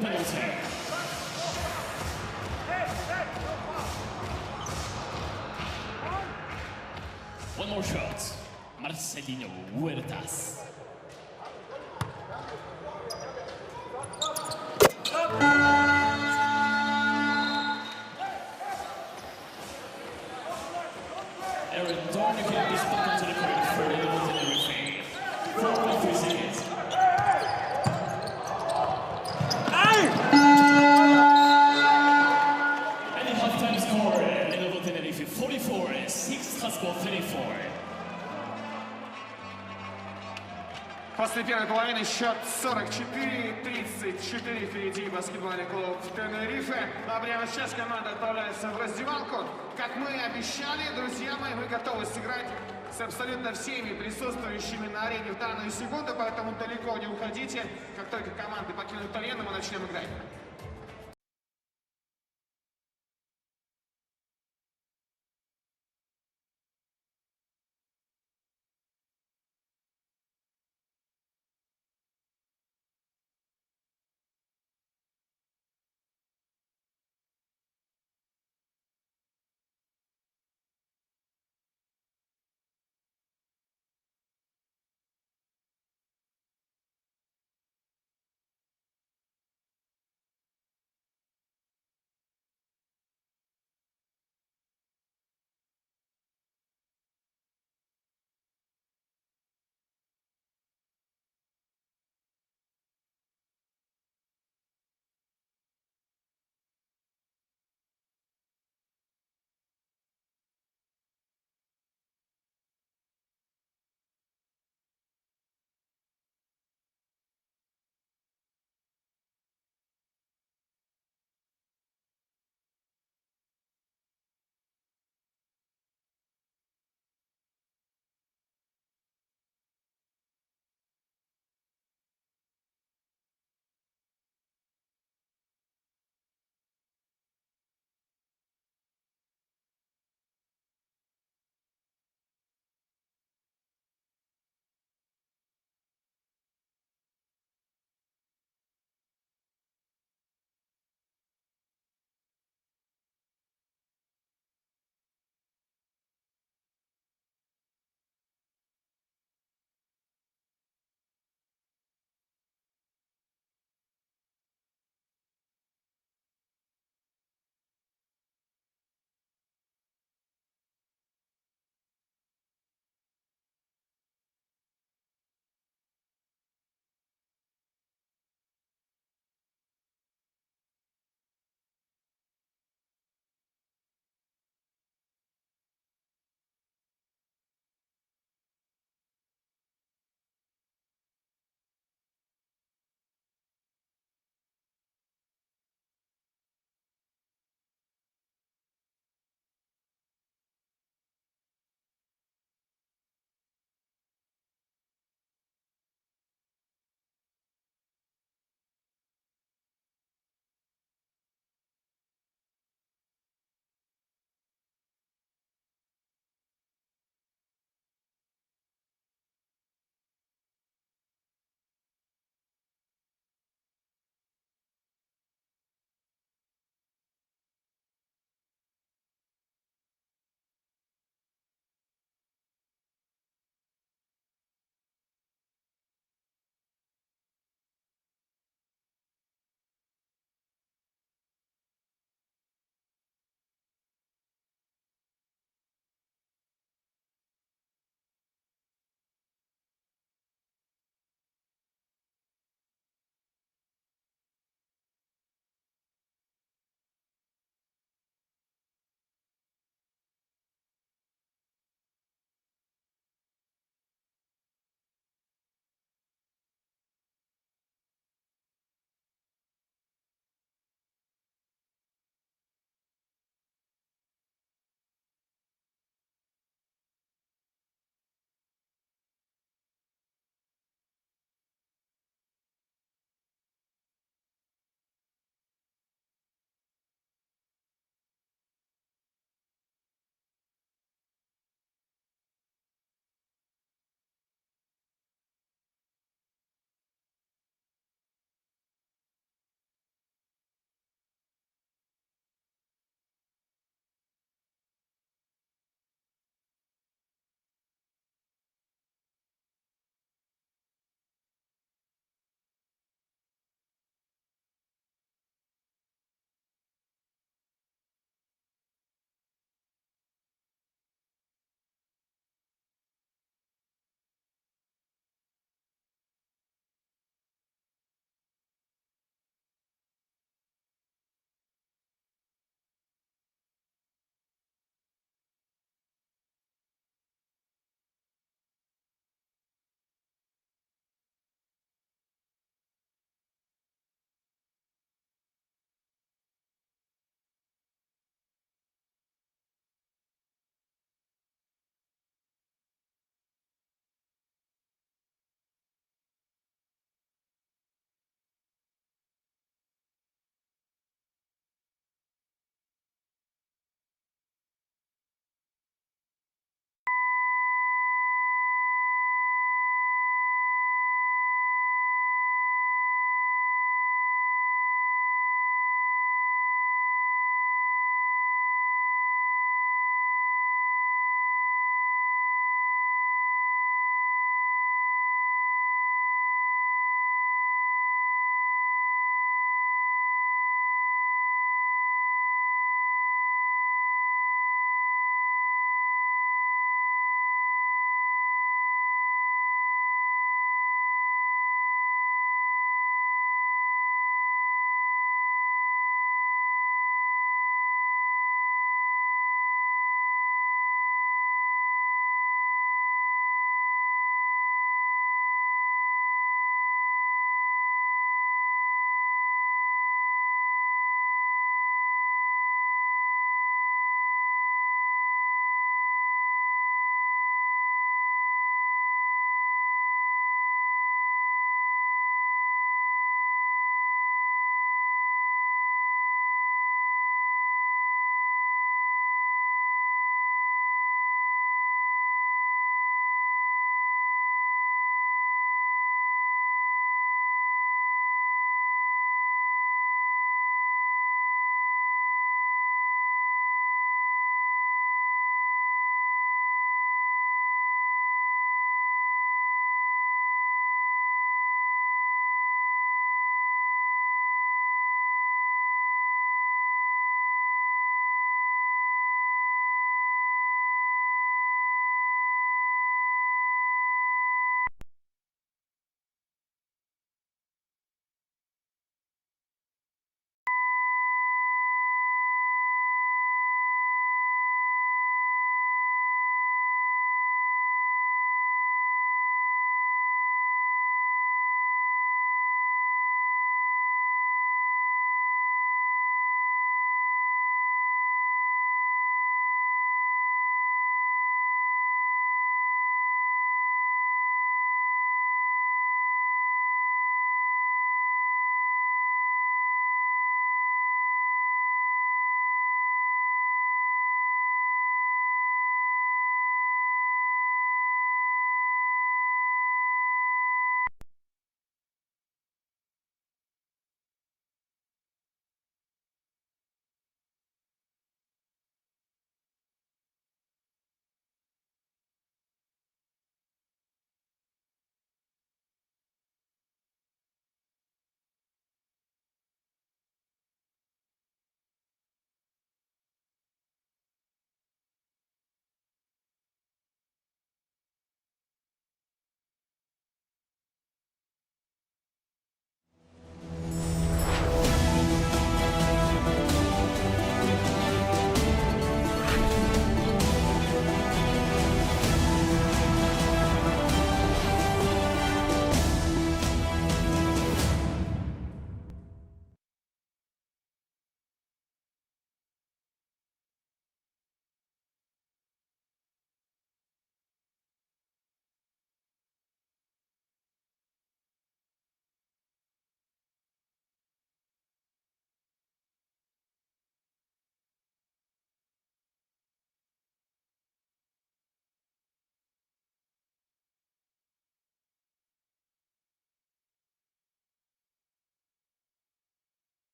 Penalty. One more shot. Marcelino Huertas. Aaron Dornican is back onto the court for the Montenegro fade. 4.3 seconds. And the halftime score, Level Tenerife 44, 6 Handball 34. После первой половины счет 44-34 впереди баскетбольный клуб Тенерифе. А прямо сейчас команда отправляется в раздевалку. Как мы и обещали, друзья мои, мы готовы сыграть с абсолютно всеми присутствующими на арене в данную секунду, поэтому далеко не уходите. Как только команды покинут арену, мы начнем играть.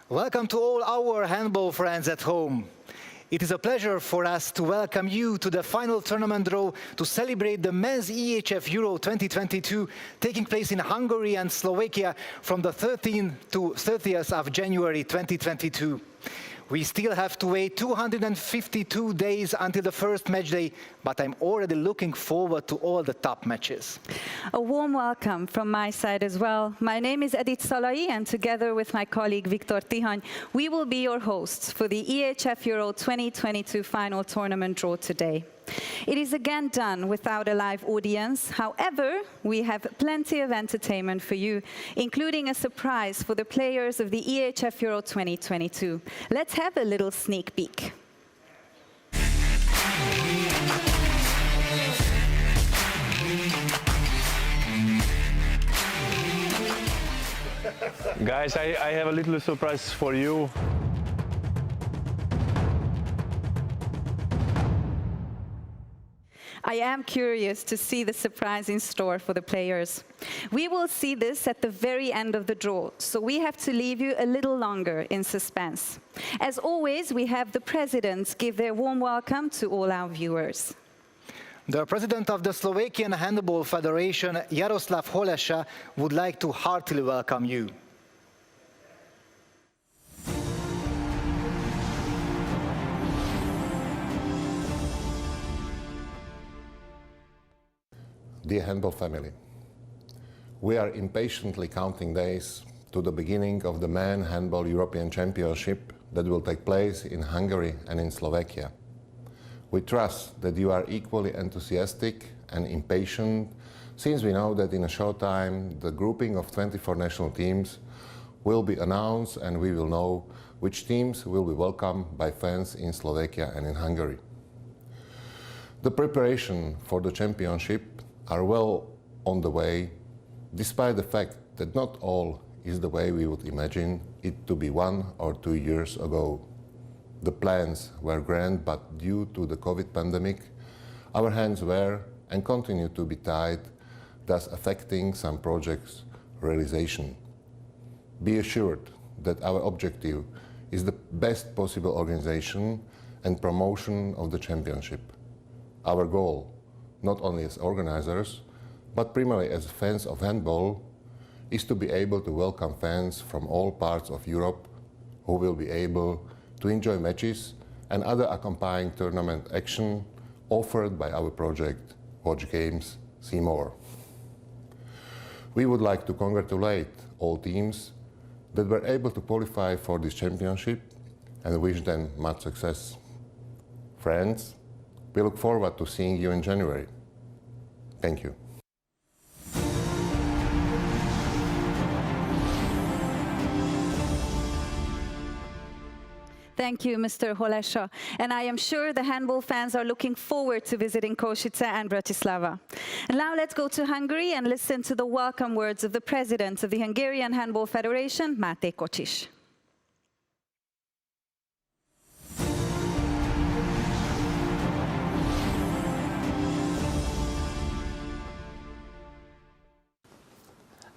Welcome to all our handball friends at home. It is a pleasure for us to welcome you to the final tournament draw to celebrate the Men's EHF Euro 2022 taking place in Hungary and Slovakia from the 13th to 30th of January 2022. We still have to wait 252 days until the first match day, but I'm already looking forward to all the top matches. A warm welcome from my side as well. My name is Edith Szalai, and together with my colleague Viktor Tihany, we will be your hosts for the EHF Euro 2022 final tournament draw today. It is again done without a live audience. However, we have plenty of entertainment for you, including a surprise for the players of the EHF Euro 2022. Let's have a little sneak peek. Guys, I have a little surprise for you. I am curious to see the surprise in store for the players. We will see this at the very end of the draw, so we have to leave you a little longer in suspense. As always, we have the presidents give their warm welcome to all our viewers. The president of the Slovakian Handball Federation, Jaroslav Holesza, would like to heartily welcome you. Dear handball family, we are impatiently counting days to the beginning of the Men Handball European Championship that will take place in Hungary and in Slovakia. We trust that you are equally enthusiastic and impatient, since we know that in a short time the grouping of 24 national teams will be announced and we will know which teams will be welcomed by fans in Slovakia and in Hungary. The preparation for the championship are well on the way, despite the fact that not all is the way we would imagine it to be 1 or 2 years ago. The plans were grand, but due to the COVID pandemic, our hands were and continue to be tied, thus affecting some projects' realization. Be assured that our objective is the best possible organization and promotion of the championship. Our goal, not only as organizers, but primarily as fans of handball, is to be able to welcome fans from all parts of Europe who will be able to enjoy matches and other accompanying tournament action offered by our project Watch Games, See More. We would like to congratulate all teams that were able to qualify for this championship and wish them much success. Friends, we look forward to seeing you in January. Thank you. Thank you, Mr. Holesza. And I am sure the handball fans are looking forward to visiting Košice and Bratislava. And now let's go to Hungary and listen to the welcome words of the president of the Hungarian Handball Federation, Máté Kocsis.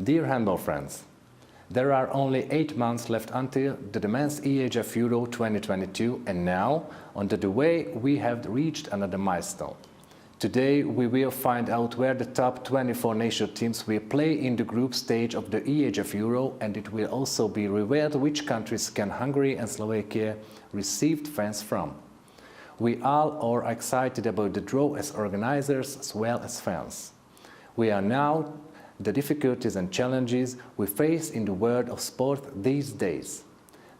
Dear handball friends, there are only 8 months left until the Men's EHF Euro 2022, and now, on the way, we have reached another milestone. Today we will find out where the top 24 national teams will play in the group stage of the EHF Euro, and it will also be revealed which countries can Hungary and Slovakia receive fans from. We all are excited about the draw as organizers as well as fans. We are now the difficulties and challenges we face in the world of sport these days.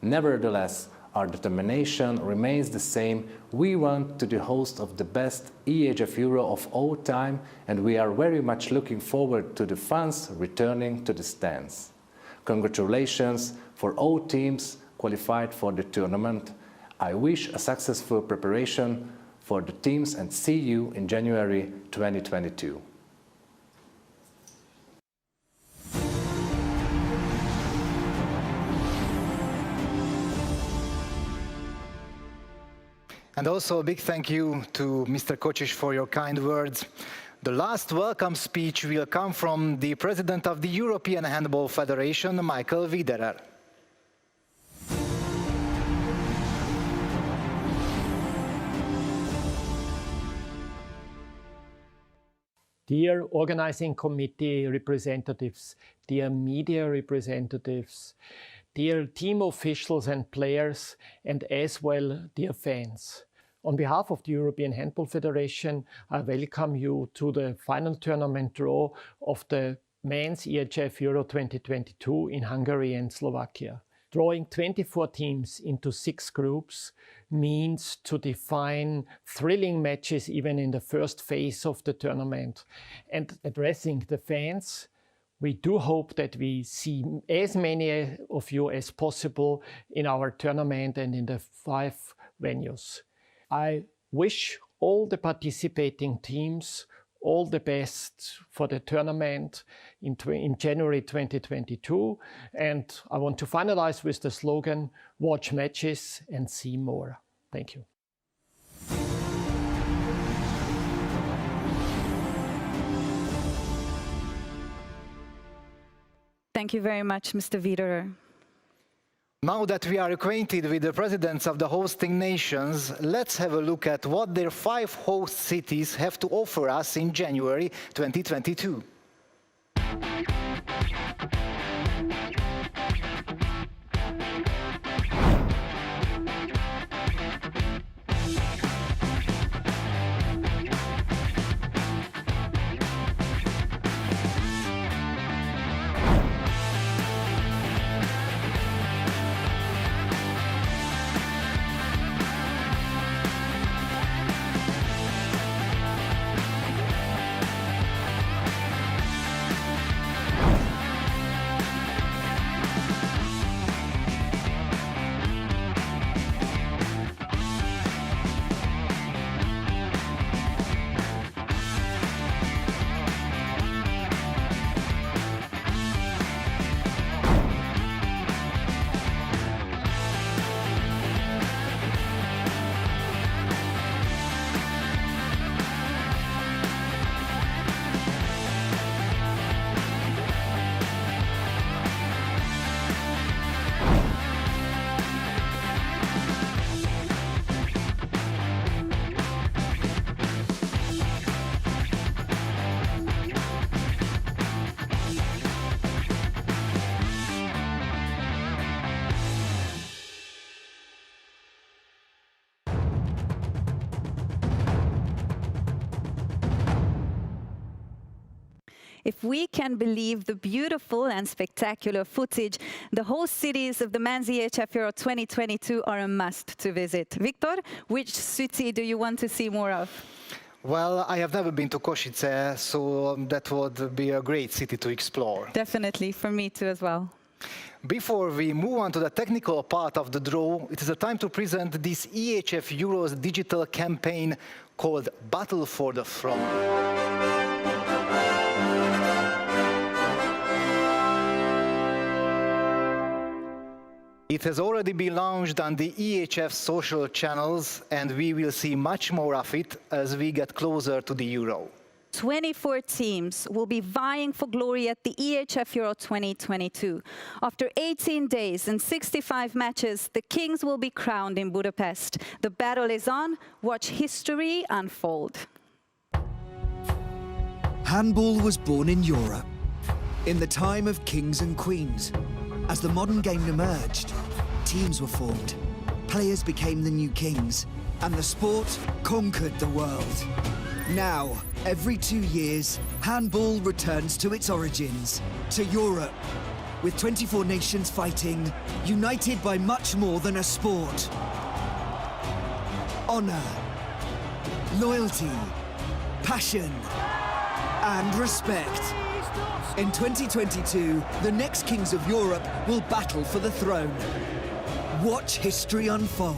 Nevertheless, our determination remains the same. We want to be the host of the best EHF Euro of all time, and we are very much looking forward to the fans returning to the stands. Congratulations for all teams qualified for the tournament. I wish a successful preparation for the teams and see you in January 2022. And also a big thank you to Mr. Kocsis for your kind words. The last welcome speech will come from the President of the European Handball Federation, Michael Widerer. Dear organizing committee representatives, dear media representatives, dear team officials and players, and as well dear fans. On behalf of the European Handball Federation, I welcome you to the final tournament draw of the Men's EHF Euro 2022 in Hungary and Slovakia. Drawing 24 teams into 6 groups means to define thrilling matches even in the first phase of the tournament. And addressing the fans, we do hope that we see as many of you as possible in our tournament and in the 5 venues. I wish all the participating teams all the best for the tournament in January 2022. And I want to finalize with the slogan, watch matches and see more. Thank you. Thank you very much, Mr. Wiederer. Now that we are acquainted with the presidents of the hosting nations, let's have a look at what their 5 host cities have to offer us in January 2022. If we can believe the beautiful and spectacular footage, the host cities of the Men's EHF Euro 2022 are a must to visit. Viktor, which city do you want to see more of? Well, I have never been to Košice, so that would be a great city to explore. Definitely, for me too as well. Before we move on to the technical part of the draw, it is a time to present this EHF Euros digital campaign called Battle for the Throne. It has already been launched on the EHF social channels, and we will see much more of it as we get closer to the Euro. 24 teams will be vying for glory at the EHF Euro 2022. After 18 days and 65 matches, the Kings will be crowned in Budapest. The battle is on. Watch history unfold. Handball was born in Europe, in the time of kings and queens. As the modern game emerged, teams were formed, players became the new kings, and the sport conquered the world. Now, every 2 years, handball returns to its origins, to Europe, with 24 nations fighting, united by much more than a sport. Honor, loyalty, passion, and respect. In 2022, the next kings of Europe will battle for the throne. Watch history unfold.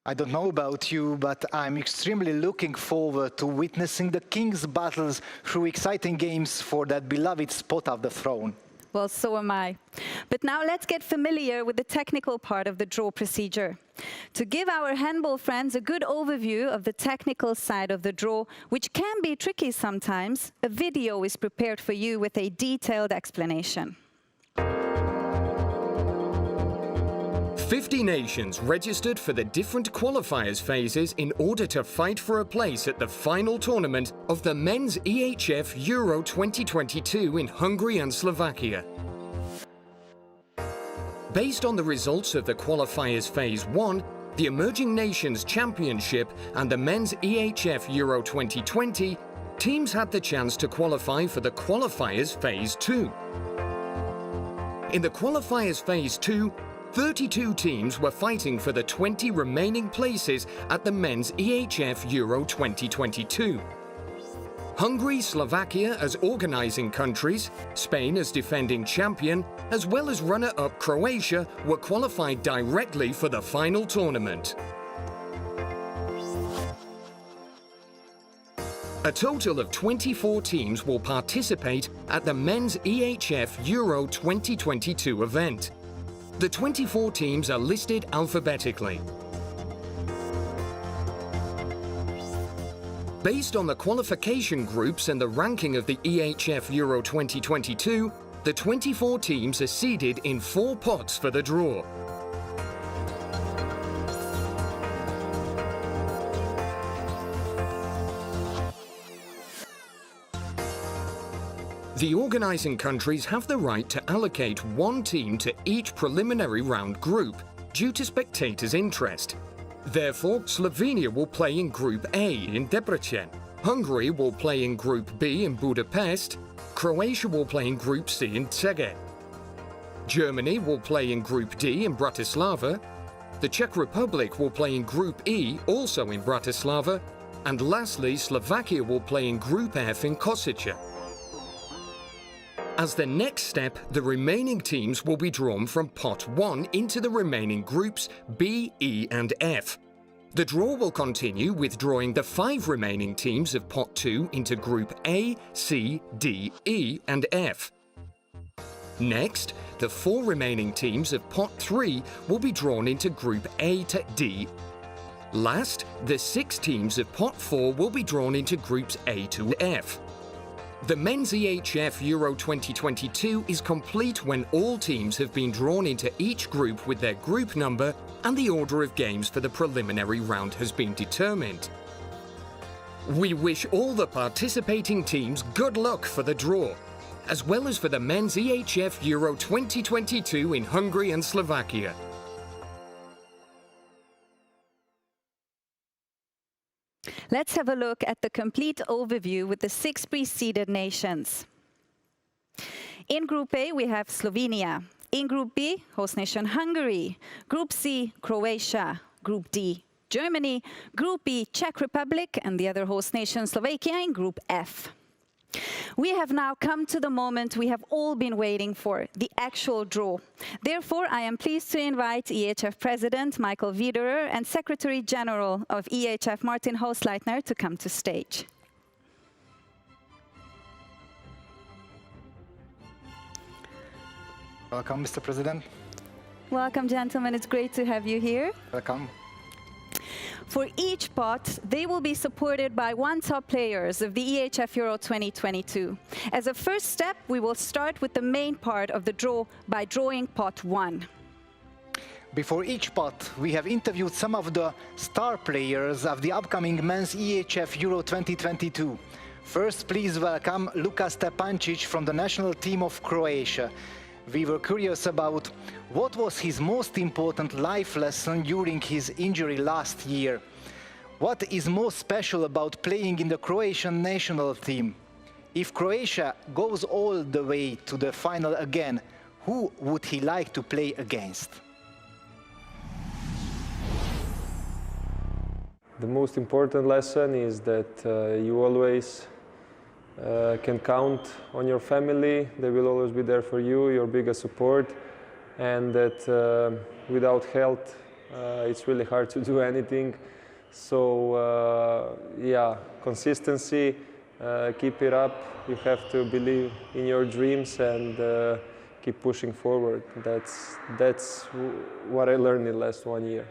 I don't know about you, but I'm extremely looking forward to witnessing the Kings' battles through exciting games for that beloved spot of the throne. Well, so am I. But now let's get familiar with the technical part of the draw procedure. To give our handball friends a good overview of the technical side of the draw, which can be tricky sometimes, a video is prepared for you with a detailed explanation. 50 nations registered for the different qualifiers phases in order to fight for a place at the final tournament of the Men's EHF Euro 2022 in Hungary and Slovakia. Based on the results of the qualifiers phase 1, the Emerging Nations Championship and the Men's EHF Euro 2020, teams had the chance to qualify for the qualifiers phase 2. In the qualifiers phase 2, 32 teams were fighting for the 20 remaining places at the Men's EHF Euro 2022. Hungary, Slovakia as organising countries, Spain as defending champion, as well as runner-up Croatia were qualified directly for the final tournament. A total of 24 teams will participate at the Men's EHF Euro 2022 event. The 24 teams are listed alphabetically. Based on the qualification groups and the ranking of the EHF Euro 2022, the 24 teams are seeded in 4 pots for the draw. The organising countries have the right to allocate 1 team to each preliminary round group due to spectators' interest. Therefore, Slovenia will play in Group A in Debrecen, Hungary will play in Group B in Budapest, Croatia will play in Group C in Czech. Germany will play in Group D in Bratislava, the Czech Republic will play in Group E, also in Bratislava, and lastly, Slovakia will play in Group F in Kosovo. As the next step, the remaining teams will be drawn from Pot 1 into the remaining groups B, E and F. The draw will continue with drawing the 5 remaining teams of Pot 2 into Group A, C, D, E and F. Next, the 4 remaining teams of Pot 3 will be drawn into Group A to D. Last, the 6 teams of Pot 4 will be drawn into Groups A to F. The Men's EHF Euro 2022 is complete when all teams have been drawn into each group with their group number and the order of games for the preliminary round has been determined. We wish all the participating teams good luck for the draw, as well as for the Men's EHF Euro 2022 in Hungary and Slovakia. Let's have a look at the complete overview with the 6 preceded nations. In Group A, we have Slovenia. In Group B, host nation Hungary. Group C, Croatia. Group D, Germany. Group E, Czech Republic, and the other host nation Slovakia in Group F. We have now come to the moment we have all been waiting for, the actual draw. Therefore, I am pleased to invite EHF President Michael Wiederer and Secretary General of EHF Martin Hausleitner to come to stage. Welcome, Mr. President. Welcome, gentlemen. It's great to have you here. Welcome. For each pot, they will be supported by 1 top players of the EHF Euro 2022. As a first step, we will start with the main part of the draw by drawing pot 1. Before each pot, we have interviewed some of the star players of the upcoming Men's EHF Euro 2022. First, please welcome Luka Stepancic from the national team of Croatia. We were curious about what was his most important life lesson during his injury last year. What is most special about playing in the Croatian national team? If Croatia goes all the way to the final again, who would he like to play against? The most important lesson is that you always can count on your family. They will always be there for you, your biggest support, and that without health it's really hard to do anything. So yeah, consistency, keep it up. You have to believe in your dreams and keep pushing forward. That's what I learned in the last 1 year.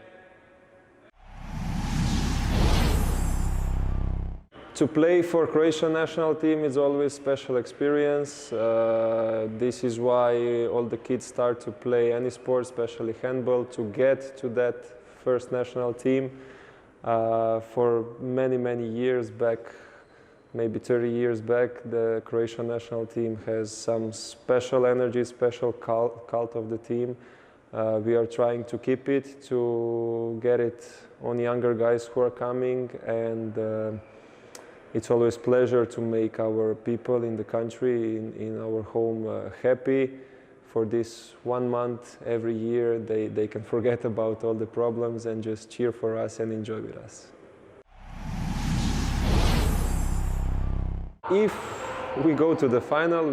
To play for Croatian national team is always special experience. This is why all the kids start to play any sport, especially handball, to get to that first national team. For many years back, maybe 30 years back, the Croatian national team has some special energy, special cult of the team. We are trying to keep it, to get it on younger guys who are coming, and it's always a pleasure to make our people in the country, in our home, happy. For this 1 month every year, they can forget about all the problems and just cheer for us and enjoy with us. If we go to the final,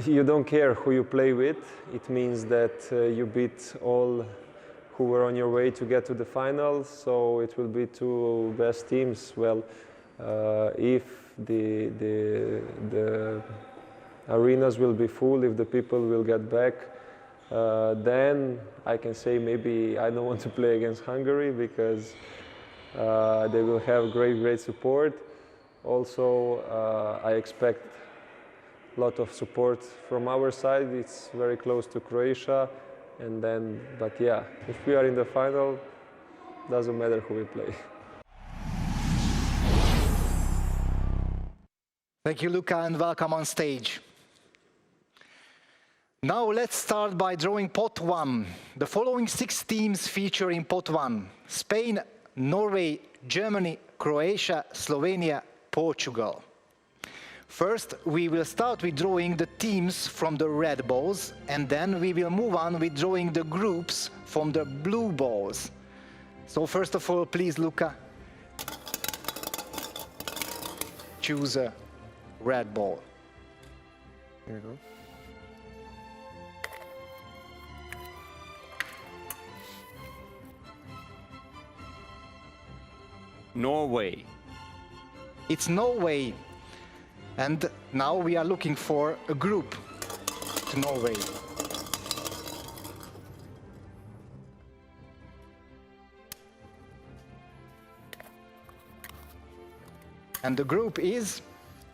you don't care who you play with. It means that you beat all who were on your way to get to the final, so it will be two best teams. Well, if the arenas will be full, if the people will get back, then I can say maybe I don't want to play against Hungary, because they will have great support. Also, I expect a lot of support from our side. It's very close to Croatia. But yeah, if we are in the final, doesn't matter who we play. Thank you, Luka, and welcome on stage. Now let's start by drawing pot 1. The following 6 teams feature in pot 1: Spain, Norway, Germany, Croatia, Slovenia, Portugal. First, we will start with drawing the teams from the red balls, and then we will move on with drawing the groups from the blue balls. So first of all, please, Luka, choose a red ball. Here you go. Norway. It's Norway. And now we are looking for a group to Norway. And the group is?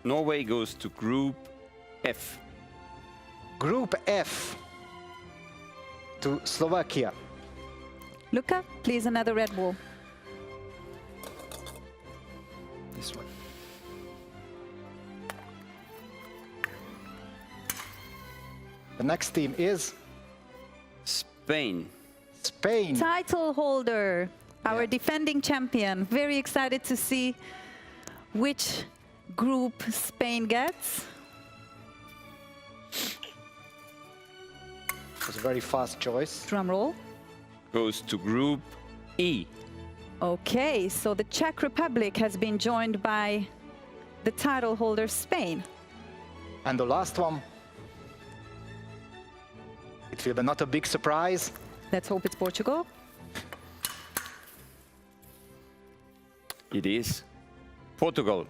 Norway goes to Group F. Group F to Slovakia. Luka, please, another red ball. This one. The next team is? Spain. Spain. Title holder, our defending champion. Very excited to see which group Spain gets. It was a very fast choice. Drum roll. Goes to Group E. Okay, so the Czech Republic has been joined by the title holder Spain. And the last one? It will be not a big surprise. Let's hope it's Portugal. It is Portugal.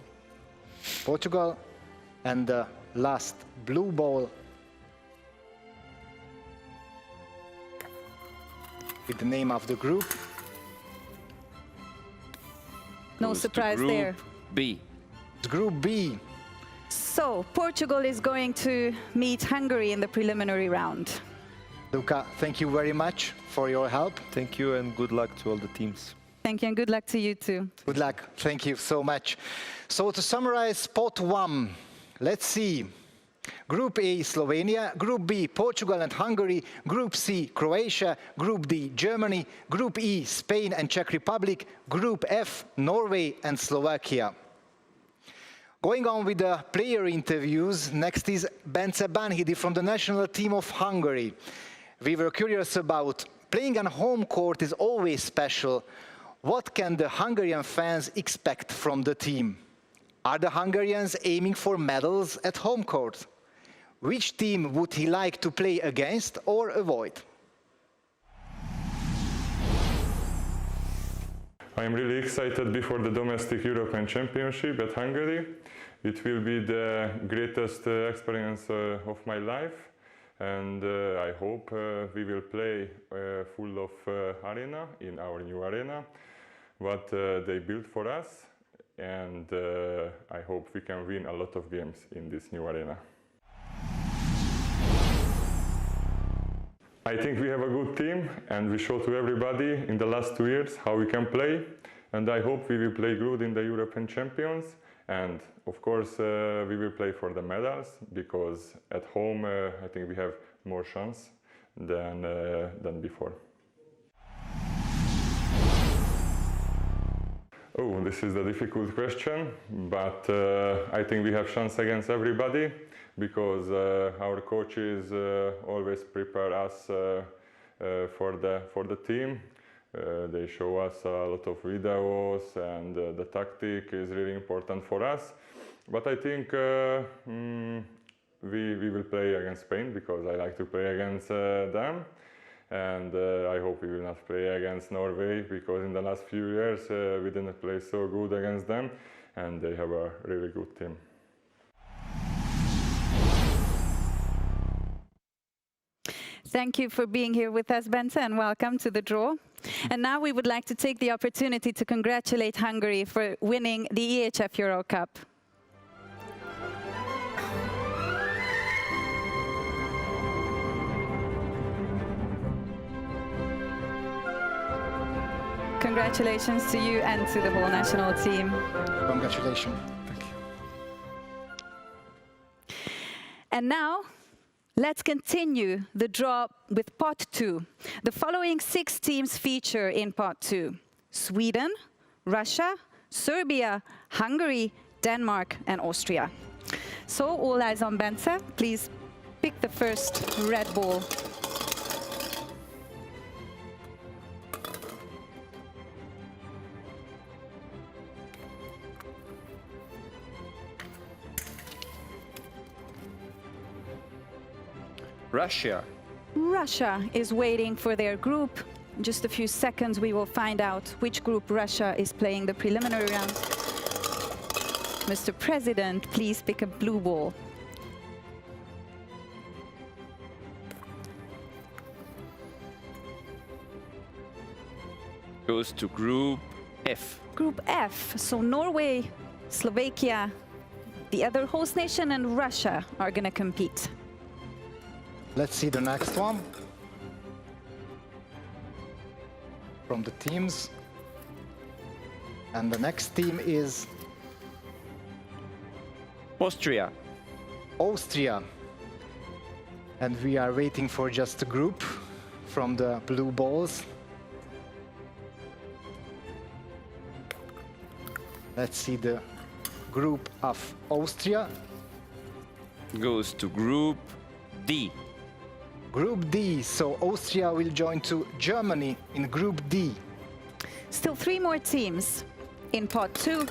Portugal. And the last blue ball with the name of the group. No surprise there. B. It's Group B. So Portugal is going to meet Hungary in the preliminary round. Luka, thank you very much for your help. Thank you and good luck to all the teams. Thank you and good luck to you too. Good luck. Thank you so much. So to summarize pot 1, let's see. Group A, Slovenia. Group B, Portugal and Hungary. Group C, Croatia. Group D, Germany. Group E, Spain and Czech Republic. Group F, Norway and Slovakia. Going on with the player interviews, next is Bence Banhidi from the national team of Hungary. We were curious about playing on home court is always special. What can the Hungarian fans expect from the team? Are the Hungarians aiming for medals at home court? Which team would he like to play against or avoid? I'm really excited before the domestic European Championship at Hungary. It will be the greatest experience of my life, and I hope we will play full of arena in our new arena. what they built for us, and I hope we can win a lot of games in this new arena. I think we have a good team, and we showed to everybody in the last 2 years how we can play, and I hope we will play good in the European Champions, and of course we will play for the medals, because at home I think we have more chance than before. Oh, this is a difficult question, but I think we have chance against everybody, because our coaches always prepare us for the team. They show us a lot of videos, and the tactic is really important for us. But I think we will play against Spain, because I like to play against them. And I hope we will not play against Norway, because in the last few years we didn't play so good against them, and they have a really good team. Thank you for being here with us, Bence, and welcome to the draw. And now we would like to take the opportunity to congratulate Hungary for winning the EHF Euro Cup. Congratulations to you and to the whole national team. Congratulations. Thank you. And now, let's continue the draw with Pot 2. The following 6 teams feature in Pot 2: Sweden, Russia, Serbia, Hungary, Denmark, and Austria. So, all eyes on Bence. Please pick the first red ball. Russia. Russia is waiting for their group. In just a few seconds we will find out which group Russia is playing the preliminary round. Mr. President, please pick a blue ball. Goes to Group F. Group F, so Norway, Slovakia, the other host nation, and Russia are going to compete. Let's see the next one. From the teams. And the next team is Austria. Austria. And we are waiting for just a group from the blue balls. Let's see the group of Austria. Goes to Group D. Group D, so Austria will join to Germany in Group D. Still 3 more teams in Pot 2.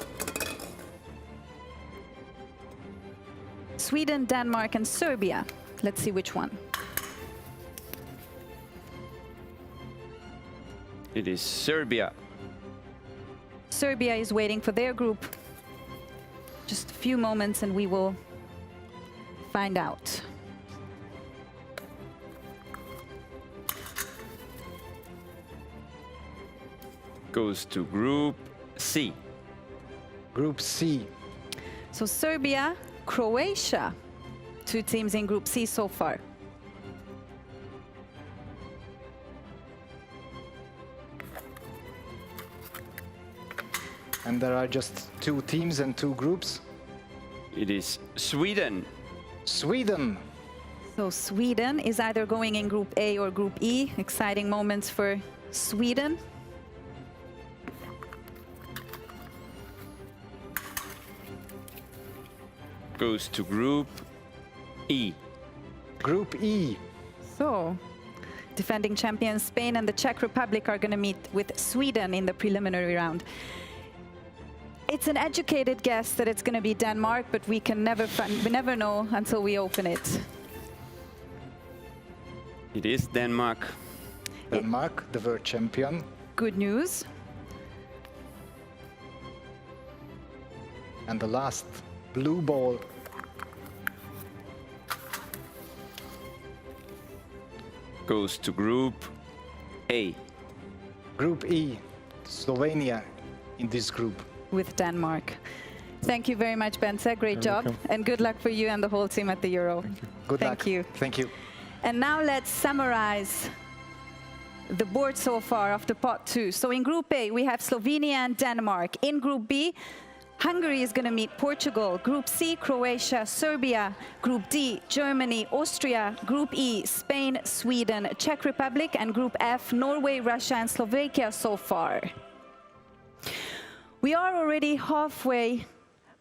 Sweden, Denmark, and Serbia. Let's see which one. It is Serbia. Serbia is waiting for their group. Just a few moments and we will find out. Goes to Group C. Group C. So Serbia, Croatia, 2 teams in Group C so far. And there are just 2 teams and 2 groups. It is Sweden. Sweden. So Sweden is either going in Group A or Group E. Exciting moments for Sweden. Goes to Group E. Group E. So, defending champions Spain and the Czech Republic are going to meet with Sweden in the preliminary round. It's an educated guess that it's going to be Denmark, but we never know until we open it. It is Denmark. Denmark, the world champion. Good news. And the last blue ball. Goes to Group A. Group E, Slovenia, in this group. With Denmark. Thank you very much, Bence. Great job. And good luck for you and the whole team at the Euro. Good luck. Thank you. Thank you. And now let's summarize the board so far after pot 2. So in Group A, we have Slovenia and Denmark. In Group B, Hungary is going to meet Portugal. Group C, Croatia, Serbia. Group D, Germany, Austria. Group E, Spain, Sweden, Czech Republic. And Group F, Norway, Russia, and Slovakia so far. We are already halfway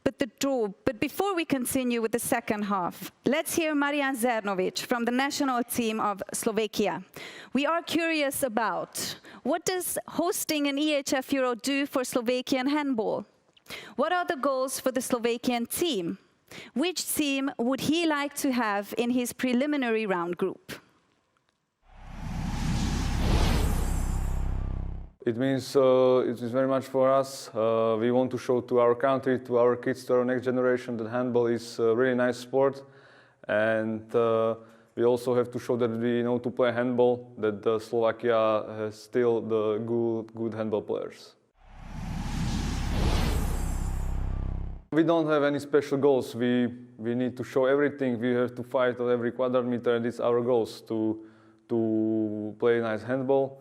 but the draw. But before we continue with the second half, let's hear Marian Zernovic from the national team of Slovakia. We are curious about what does hosting an EHF Euro do for Slovakian handball? What are the goals for the Slovakian team? Which team would he like to have in his preliminary round group? It means it is very much for us. We want to show to our country, to our kids, to our next generation that handball is a really nice sport. And we also have to show that we know to play handball, that Slovakia has still the good handball players. We don't have any special goals. We need to show everything. We have to fight on every quadrat-meter, and it's our goals to play nice handball.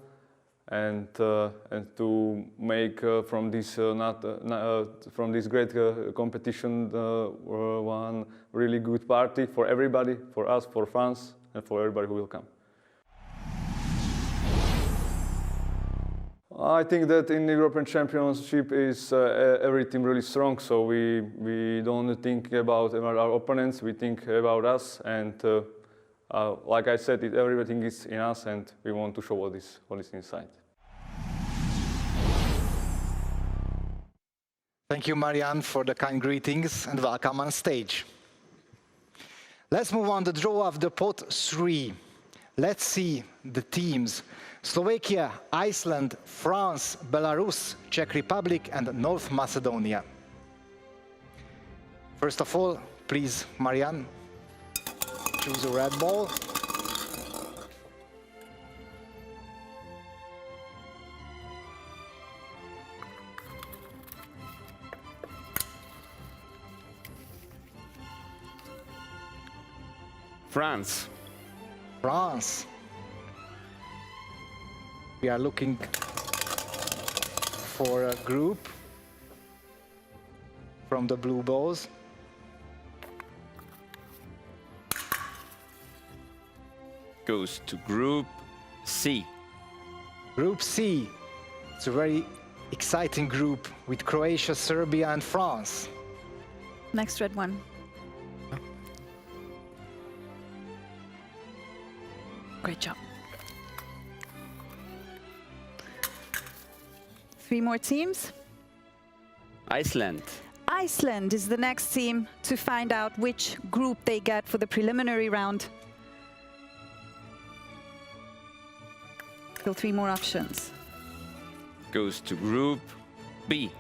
And to make from this great competition one really good party for everybody, for us, for fans, and for everybody who will come. I think that in the European Championship is every team really strong, so we don't think about our opponents, we think about us, and like I said, everything is in us, and we want to show what is inside. Thank you, Marian, for the kind greetings, and welcome on stage. Let's move on to the draw of the pot 3. Let's see the teams. Slovakia, Iceland, France, Belarus, Czech Republic, and North Macedonia. First of all, please, Marian, choose a red ball. France. France. We are looking for a group from the blue balls. Goes to Group C. Group C. It's a very exciting group with Croatia, Serbia, and France. Next red one. Great job. 3 more teams. Iceland. Iceland is the next team to find out which group they get for the preliminary round. Still 3 more options. Goes to Group B.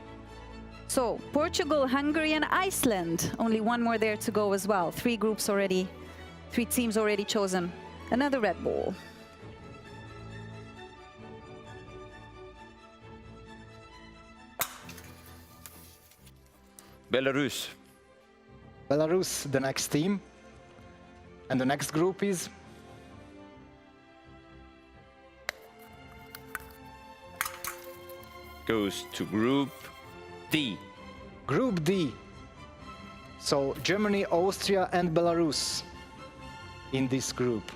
So, Portugal, Hungary, and Iceland. Only 1 more there to go as well. 3 groups already, 3 teams already chosen. Another red ball. Belarus. Belarus, the next team. And the next group is? Goes to Group D. Group D. So, Germany, Austria, and Belarus in this group.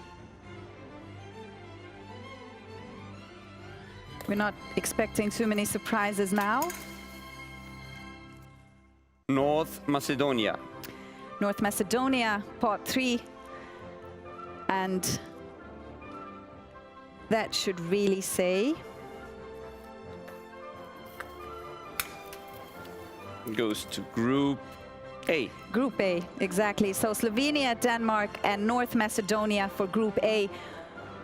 We're not expecting too many surprises now. North Macedonia. North Macedonia, pot 3. And that should really say... Goes to Group A. Group A, exactly. So Slovenia, Denmark, and North Macedonia for Group A.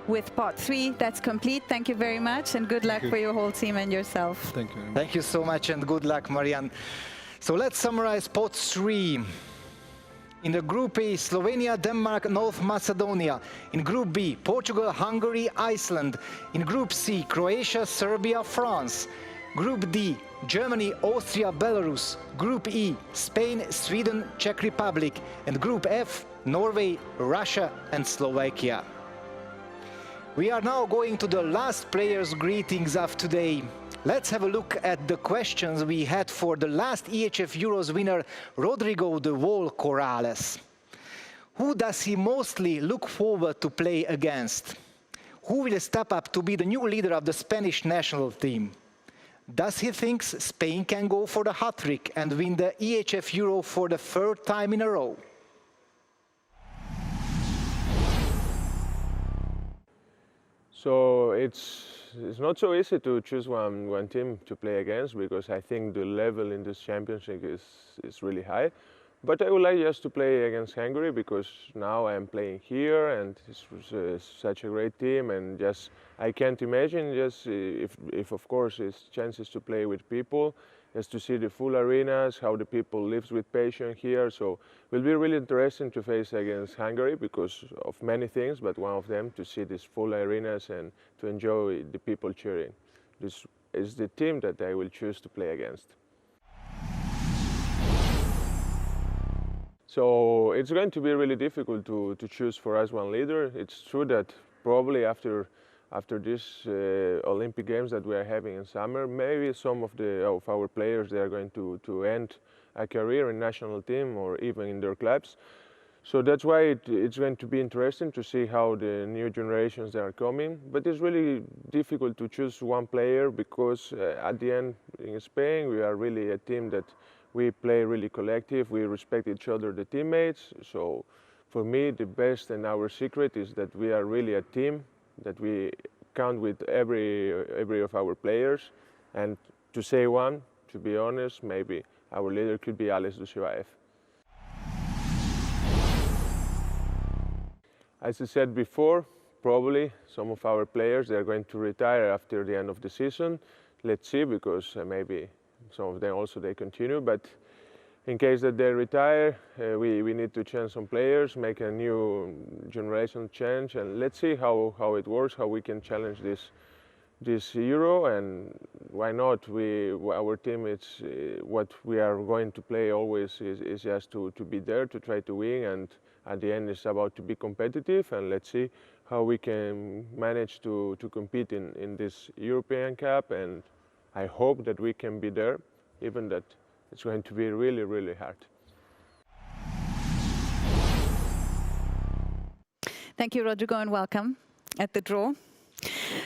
With pot 3, that's complete. Thank you very much, and good luck for your whole team and yourself. Thank you. Thank you so much, and good luck, Marian. So let's summarize pot 3. In the Group A, Slovenia, Denmark, North Macedonia. In Group B, Portugal, Hungary, Iceland. In Group C, Croatia, Serbia, France. Group D, Germany, Austria, Belarus. Group E, Spain, Sweden, Czech Republic. And Group F, Norway, Russia and Slovakia. We are now going to the last players' greetings of today. Let's have a look at the questions we had for the last EHF Euros winner, Rodrigo the Wall Corrales. Who does he mostly look forward to play against? Who will step up to be the new leader of the Spanish national team? Does he think Spain can go for the hat-trick and win the EHF Euro for the third time in a row? So it's not so easy to choose one team to play against, because I think the level in this championship is really high. But I would like just to play against Hungary, because now I'm playing here and it's such a great team, and just I can't imagine just if of course it's chances to play with people, just to see the full arenas, how the people live with passion here. So it will be really interesting to face against Hungary because of many things, but one of them to see these full arenas and to enjoy the people cheering. This is the team that I will choose to play against. So it's going to be really difficult to choose for us one leader. It's true that probably after this Olympic Games that we are having in summer, maybe some of our players, they are going to end a career in national team or even in their clubs. So that's why it's going to be interesting to see how the new generations that are coming. But it's really difficult to choose one player, because at the end in Spain we are really a team that we play really collective, we respect each other, the teammates. So for me, the best and our secret is that we are really a team, that we count with every of our players. And to say one, to be honest, maybe our leader could be Alex Dushivaev. As I said before, probably some of our players, they are going to retire after the end of the season. Let's see, because maybe some of them also they continue, but in case that they retire, we need to change some players, make a new generation change, and let's see how it works, how we can challenge this Euro, and why not? Our team, it's what we are going to play always is just to be there, to try to win, and at the end it's about to be competitive, and let's see how we can manage to compete in this European Cup, and I hope that we can be there, even that it's going to be really, really hard. Thank you, Rodrigo, and welcome at the draw.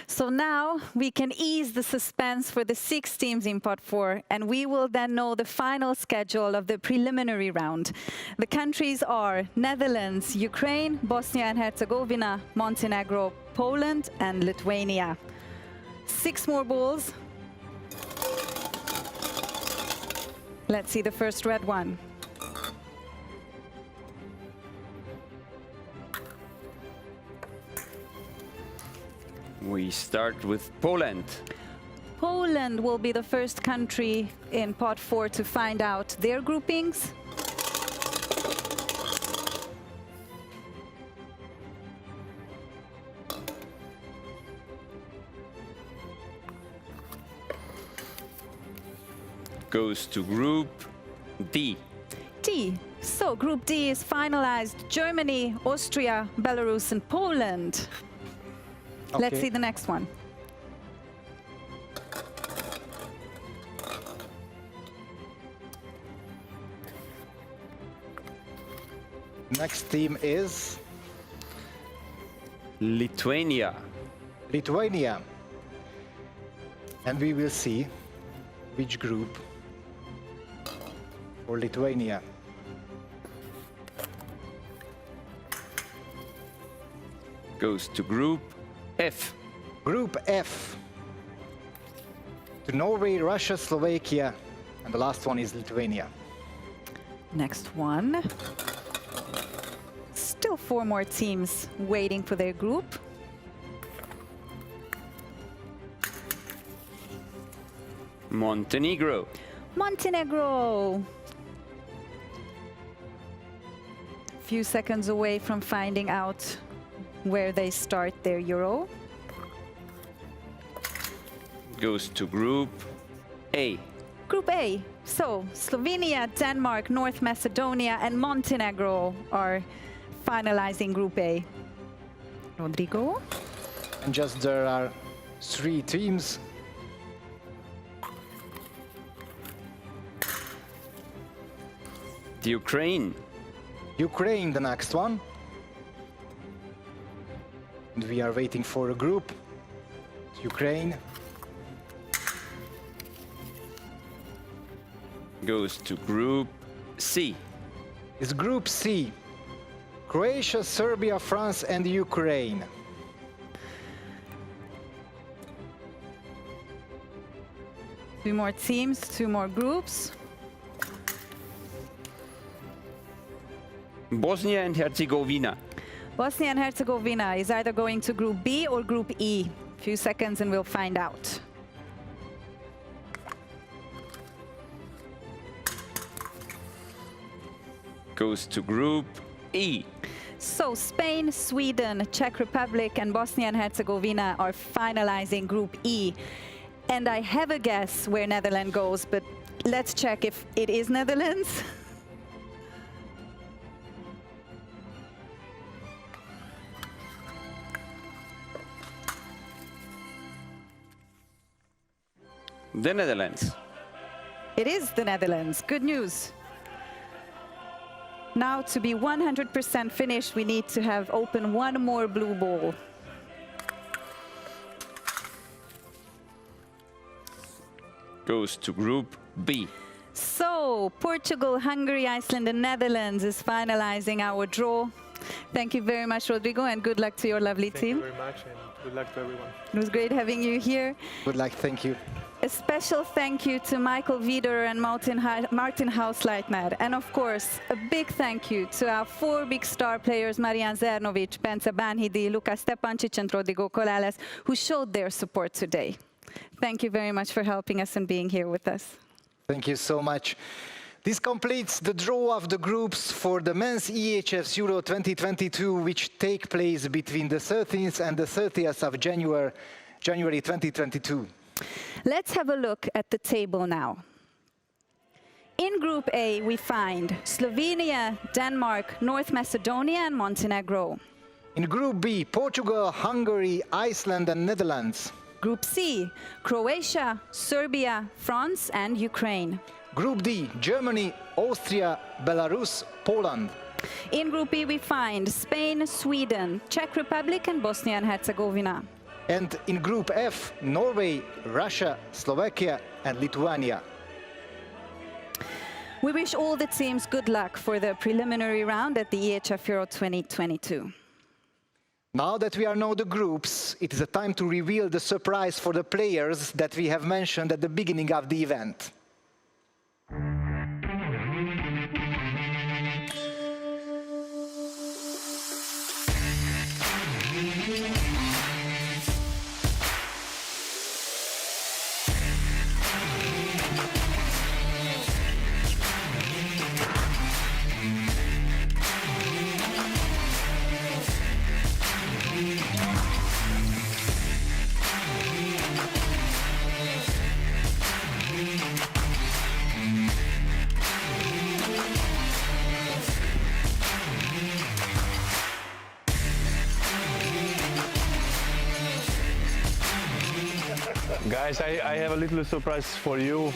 So now we can ease the suspense for the 6 teams in Pot 4, and we will then know the final schedule of the preliminary round. The countries are Netherlands, Ukraine, Bosnia and Herzegovina, Montenegro, Poland and Lithuania. 6 more balls. Let's see the first red one. We start with Poland. Poland will be the first country in Pot 4 to find out their groupings. Goes to Group D. D. So Group D is finalized. Germany, Austria, Belarus and Poland. Okay. Let's see the next one. Next team is Lithuania. Lithuania. And we will see which group for Lithuania. Goes to Group F. Group F. To Norway, Russia, Slovakia, and the last one is Lithuania. Next one. Still 4 more teams waiting for their group. Montenegro. Montenegro. Few seconds away from finding out where they start their Euro. Goes to Group A. Group A. So Slovenia, Denmark, North Macedonia, and Montenegro are finalizing Group A. Rodrigo? And just there are 3 teams. The Ukraine. Ukraine, the next one. And we are waiting for a group. Ukraine. Goes to Group C. It's Group C. Croatia, Serbia, France, and Ukraine. Two more teams, 2 more groups. Bosnia and Herzegovina. Bosnia and Herzegovina is either going to Group B or Group E. Few seconds and we'll find out. Goes to Group E. So Spain, Sweden, Czech Republic, and Bosnia and Herzegovina are finalizing Group E. And I have a guess where Netherlands goes, but let's check if it is Netherlands. The Netherlands. It is the Netherlands. Good news. Now, to be 100% finished, we need to have open 1 more blue ball. Goes to Group B. So, Portugal, Hungary, Iceland, and Netherlands is finalizing our draw. Thank you very much, Rodrigo, and good luck to your lovely team. Thank you very much, and good luck to everyone. It was great having you here. Good luck, thank you. A special thank you to Michael Wiederer and Martin Hausleitner. And of course, a big thank you to our 4 big star players, Marian Zernovic, Bence Banhidi, Lukas Stepancic, and Rodrigo Corrales, who showed their support today. Thank you very much for helping us and being here with us. Thank you so much. This completes the draw of the groups for the Men's EHF Euro 2022, which take place between the 13th and the 30th of January 2022. Let's have a look at the table now. In Group A, we find Slovenia, Denmark, North Macedonia, and Montenegro. In Group B, Portugal, Hungary, Iceland, and Netherlands. Group C, Croatia, Serbia, France, and Ukraine. Group D, Germany, Austria, Belarus, Poland. In Group E, we find Spain, Sweden, Czech Republic, and Bosnia and Herzegovina. And in Group F, Norway, Russia, Slovakia, and Lithuania. We wish all the teams good luck for the preliminary round at the EHF Euro 2022. Now that we know the groups, it is a time to reveal the surprise for the players that we have mentioned at the beginning of the event. Guys, I have a little surprise for you.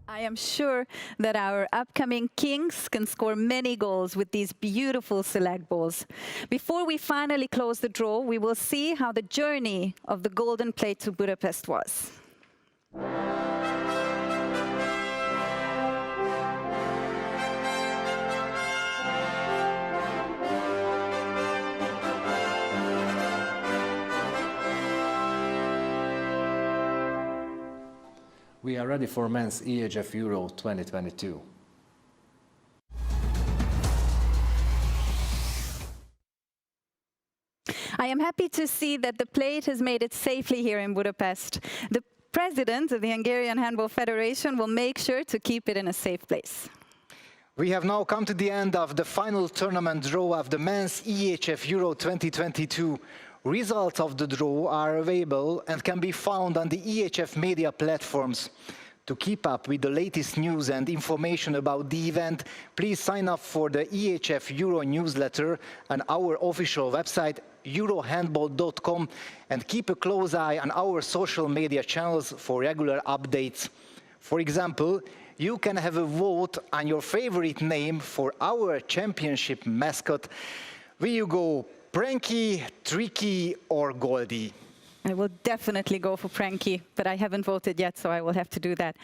I am sure that our upcoming kings can score many goals with these beautiful select balls. Before we finally close the draw, we will see how the journey of the golden plate to Budapest was. We are ready for Men's EHF Euro 2022. I am happy to see that the plate has made it safely here in Budapest. The president of the Hungarian Handball Federation will make sure to keep it in a safe place. We have now come to the end of the final tournament draw of the men's EHF Euro 2022. Results of the draw are available and can be found on the EHF media platforms. To keep up with the latest news and information about the event, please sign up for the EHF Euro newsletter on our official website, eurohandball.com, and keep a close eye on our social media channels for regular updates. For example, you can have a vote on your favorite name for our championship mascot. Will you go Pranky, Tricky, or Goldie? I will definitely go for Pranky, but I haven't voted yet, so I will have to do that.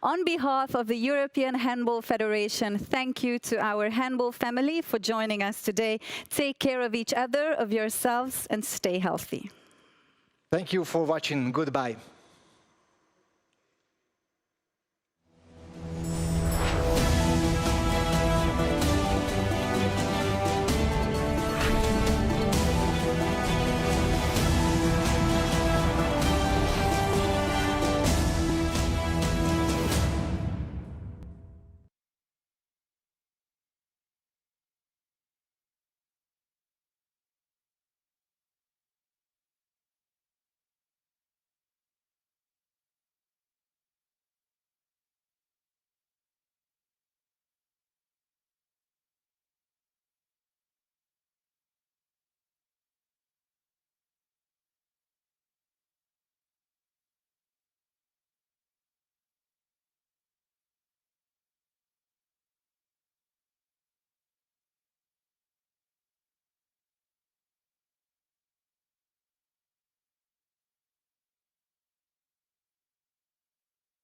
On behalf of the European Handball Federation, thank you to our handball family for joining us today. Take care of each other, of yourselves, and stay healthy. Thank you for watching. Goodbye.